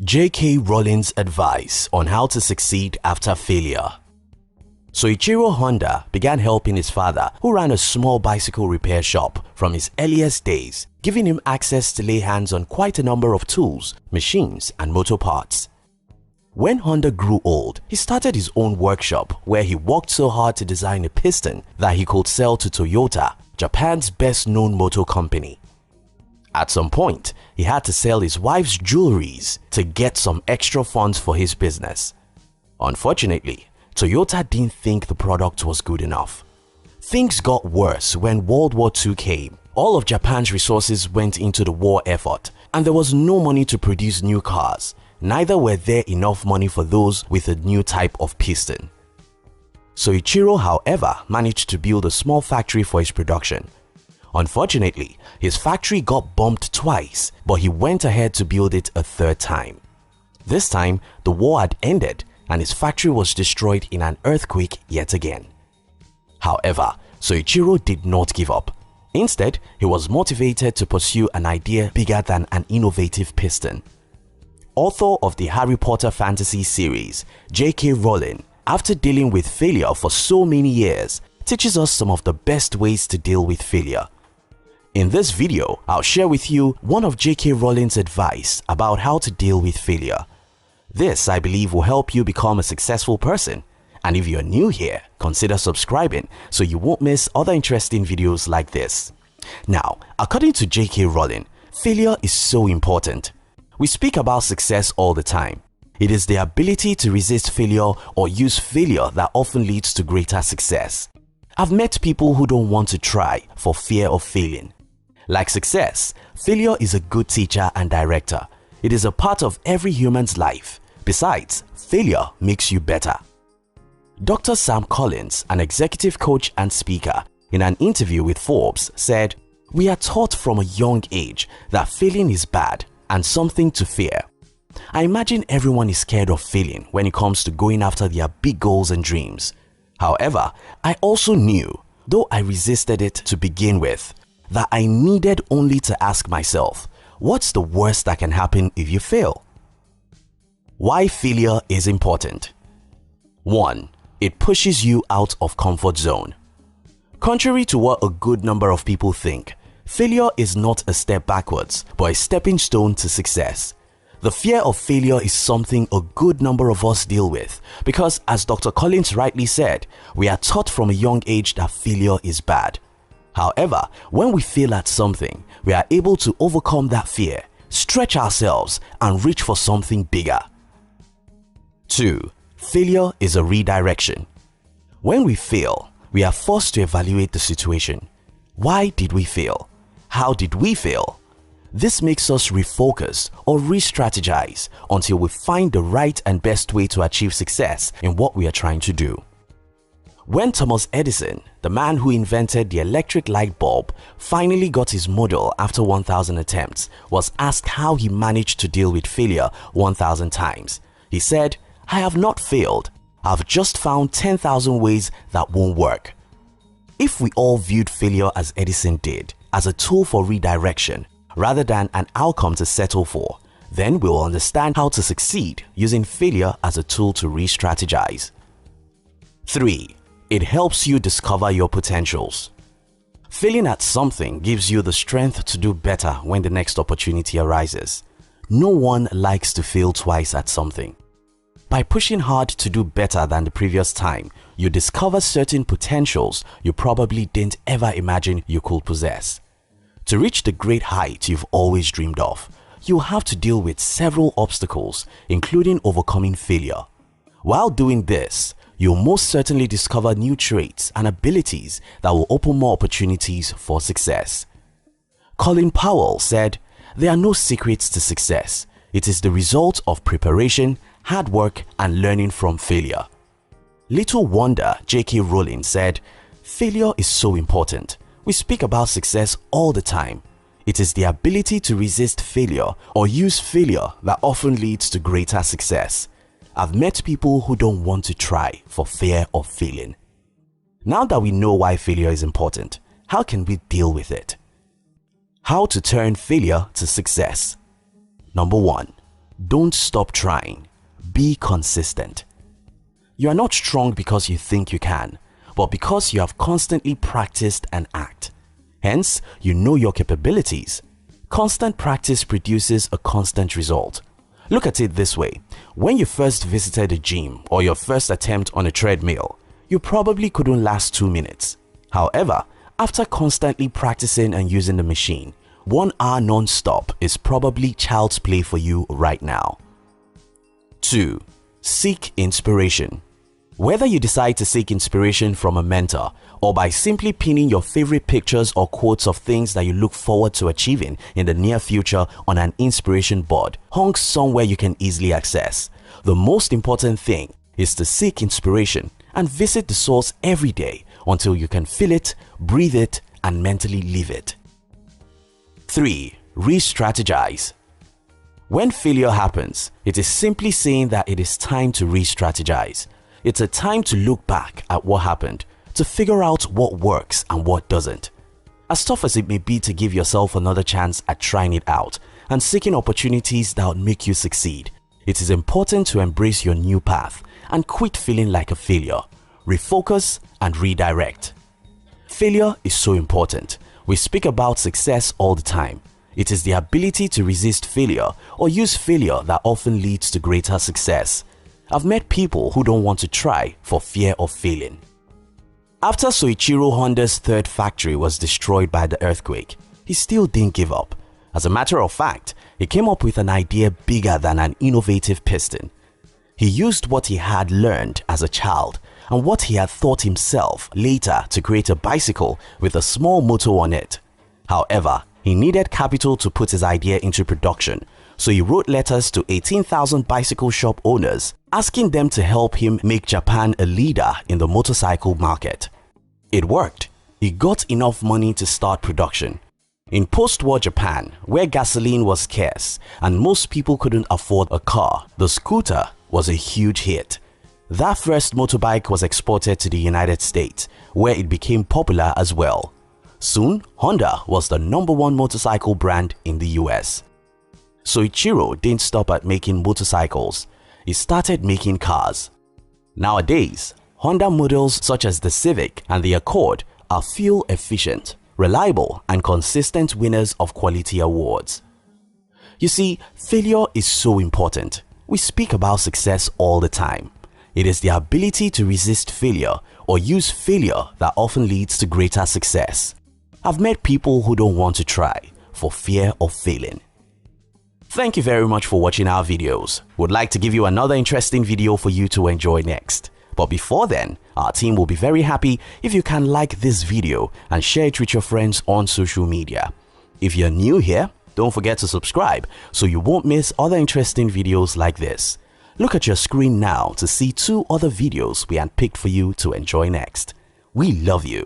J.K. Rowling's advice on how to succeed after failure. Soichiro Honda began helping his father, who ran a small bicycle repair shop, from his earliest days, giving him access to lay hands on quite a number of tools, machines, and motor parts. When Honda grew old, he started his own workshop where he worked so hard to design a piston that he could sell to Toyota, Japan's best-known motor company. At some point, he had to sell his wife's jewelries to get some extra funds for his business. Unfortunately, Toyota didn't think the product was good enough. Things got worse when World War II came. All of Japan's resources went into the war effort, and there was no money to produce new cars. Neither were there enough money for those with a new type of piston. Soichiro, however, managed to build a small factory for his production. Unfortunately, his factory got bombed twice, but he went ahead to build it a third time. This time, the war had ended and his factory was destroyed in an earthquake yet again. However, Soichiro did not give up. Instead, he was motivated to pursue an idea bigger than an innovative piston. Author of the Harry Potter fantasy series, J.K. Rowling, after dealing with failure for so many years, teaches us some of the best ways to deal with failure. In this video, I'll share with you one of J.K. Rowling's advice about how to deal with failure. This, I believe, will help you become a successful person. And if you're new here, consider subscribing so you won't miss other interesting videos like this. Now, according to J.K. Rowling, failure is so important. We speak about success all the time. It is the ability to resist failure or use failure that often leads to greater success. I've met people who don't want to try for fear of failing. Like success, failure is a good teacher and director. It is a part of every human's life. Besides, failure makes you better. Dr. Sam Collins, an executive coach and speaker, in an interview with Forbes said, "We are taught from a young age that failing is bad and something to fear. I imagine everyone is scared of failing when it comes to going after their big goals and dreams. However, I also knew, though I resisted it to begin with, that I needed only to ask myself, what's the worst that can happen if you fail?" Why failure is important. 1. It pushes you out of comfort zone. Contrary to what a good number of people think, failure is not a step backwards, but a stepping stone to success. The fear of failure is something a good number of us deal with because, as Dr. Collins rightly said, we are taught from a young age that failure is bad. However, when we fail at something, we are able to overcome that fear, stretch ourselves, and reach for something bigger. 2. Failure is a redirection. When we fail, we are forced to evaluate the situation. Why did we fail? How did we fail? This makes us refocus or re-strategize until we find the right and best way to achieve success in what we are trying to do. When Thomas Edison, the man who invented the electric light bulb, finally got his model after 1,000 attempts, was asked how he managed to deal with failure 1,000 times. He said, "I have not failed. I've just found 10,000 ways that won't work." If we all viewed failure as Edison did, as a tool for redirection, rather than an outcome to settle for, then we'll understand how to succeed using failure as a tool to re-strategize. 3. It helps you discover your potentials. Failing at something gives you the strength to do better when the next opportunity arises. No one likes to fail twice at something. By pushing hard to do better than the previous time, you discover certain potentials you probably didn't ever imagine you could possess. To reach the great height you've always dreamed of, you'll have to deal with several obstacles, including overcoming failure. While doing this, you'll most certainly discover new traits and abilities that will open more opportunities for success. Colin Powell said, "There are no secrets to success. It is the result of preparation, hard work, and learning from failure." Little wonder J.K. Rowling said, "Failure is so important. We speak about success all the time. It is the ability to resist failure or use failure that often leads to greater success. I've met people who don't want to try for fear of failing." Now that we know why failure is important, how can we deal with it? How to turn failure to success. Number 1. Don't stop trying. Be consistent. You are not strong because you think you can, but because you have constantly practiced and act. Hence, you know your capabilities. Constant practice produces a constant result. Look at it this way. When you first visited a gym or your first attempt on a treadmill, you probably couldn't last 2 minutes. However, after constantly practicing and using the machine, 1 hour non-stop is probably child's play for you right now. 2. Seek inspiration. Whether you decide to seek inspiration from a mentor or by simply pinning your favorite pictures or quotes of things that you look forward to achieving in the near future on an inspiration board hung somewhere you can easily access, the most important thing is to seek inspiration and visit the source every day until you can feel it, breathe it, and mentally live it. 3. Restrategize. When failure happens, it is simply saying that it is time to re-strategize. It's a time to look back at what happened, to figure out what works and what doesn't. As tough as it may be to give yourself another chance at trying it out and seeking opportunities that would make you succeed, it is important to embrace your new path and quit feeling like a failure. Refocus and redirect. Failure is so important. We speak about success all the time. It is the ability to resist failure or use failure that often leads to greater success. I've met people who don't want to try for fear of failing. After Soichiro Honda's third factory was destroyed by the earthquake, he still didn't give up. As a matter of fact, he came up with an idea bigger than an innovative piston. He used what he had learned as a child and what he had thought himself later to create a bicycle with a small motor on it. However, he needed capital to put his idea into production, so he wrote letters to 18,000 bicycle shop owners asking them to help him make Japan a leader in the motorcycle market. It worked. He got enough money to start production. In post-war Japan, where gasoline was scarce and most people couldn't afford a car, the scooter was a huge hit. That first motorbike was exported to the United States, where it became popular as well. Soon, Honda was the #1 motorcycle brand in the US. Soichiro didn't stop at making motorcycles. He started making cars. Nowadays, Honda models such as the Civic and the Accord are fuel efficient, reliable, and consistent winners of quality awards. You see, failure is so important. We speak about success all the time. It is the ability to resist failure or use failure that often leads to greater success. I've met people who don't want to try for fear of failing. Thank you very much for watching our videos. Would like to give you another interesting video for you to enjoy next. But before then, our team will be very happy if you can like this video and share it with your friends on social media. If you're new here, don't forget to subscribe so you won't miss other interesting videos like this. Look at your screen now to see 2 other videos we handpicked for you to enjoy next. We love you.